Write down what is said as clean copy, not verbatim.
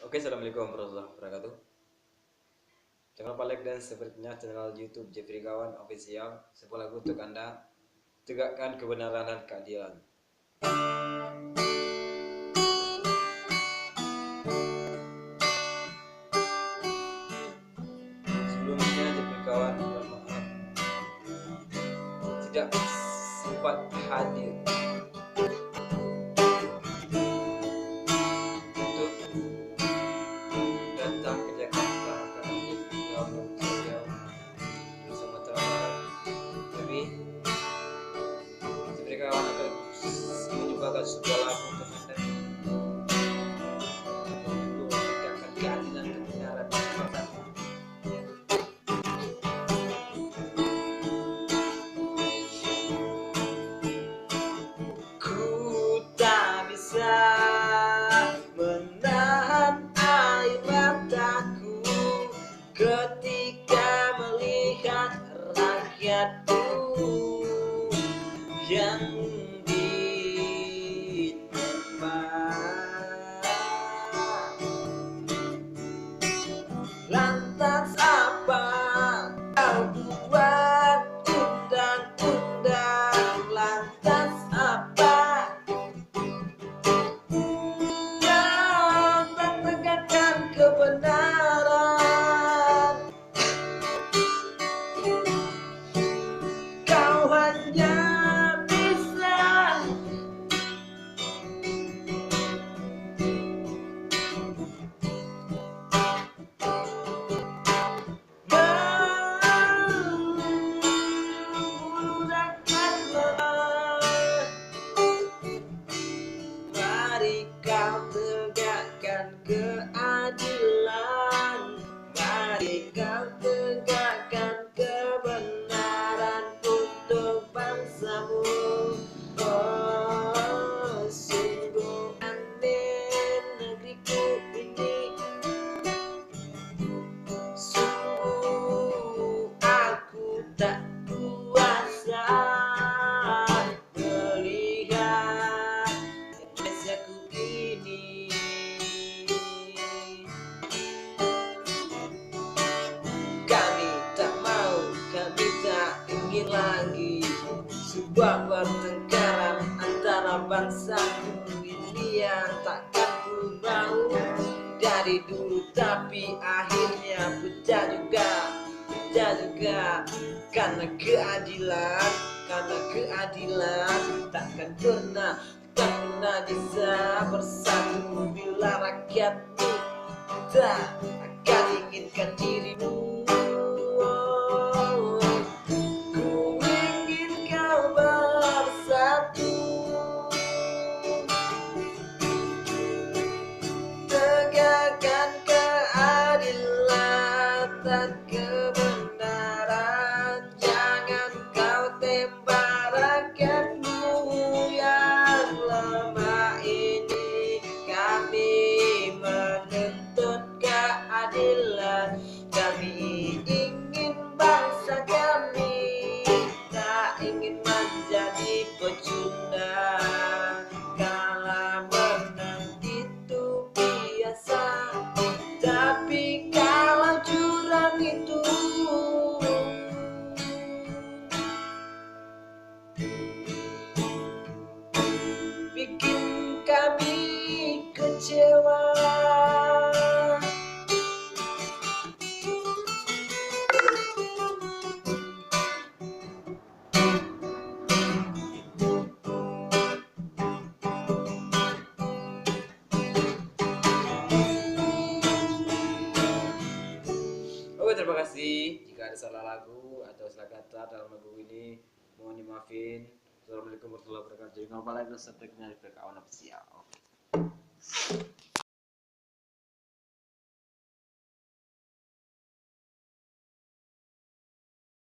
Oke, assalamualaikum warahmatullahi wabarakatuh. Jangan lupa like dan subscribe-nya channel YouTube Jeffrey Kawan Official. Sebuah lagu untuk Anda, tegakkan kebenaran dan keadilan. Sebelumnya Jeffrey Kawan mohon maaf tidak sempat hadir untuk datang ke Jakarta karena Jeffrey Kawan Official di Sumatera Barat. Tapi Jeffrey Kawan akan menyumbangkan sebuah lagu untuk Anda. Tegakkan keadilan, kebenaran, dan kebenaran. Ku tak bisa menahan air mataku ketika melihat rakyatku yang ditempat. Lantas apa kau buat undang-undang? Lantas apa kau tak tegakkan kebenaran? Kau hanya bisa mari kau tegakkan keadilan, mari kau tegakkan kebenaran untuk bangsamu. Oh, sungguh aneh negeriku ini, sungguh aku tak kuasa melihat Indonesiaku ini. Kami tak mau, kami tak ingin lagi sebuah pertengkaran antara bangsaku ini yang takkan ku mau dari dulu, tapi akhirnya pecah juga karena keadilan takkan pernah bisa bersatu bila rakyatmu tak akan inginkan dirimu. Ku ingin kau bersatu, tegakkan keadilan dan kebenaran. Jangan kau tembak rakyatmu yang lemah ini. Kami menuntut keadilan, kami ingin bangsa kami tak ingin menjadi pecundang. Kalah menang itu biasa, tapi kalau curang itu bikin kami kecewa. Oke, terima kasih. Jika ada salah lagu atau salah kata dalam lagu ini, mohon dimaafin. Assalamualaikum warahmatullahi wabarakatuh. Jangan lupa like dan subscribe-nya di Kawan Official.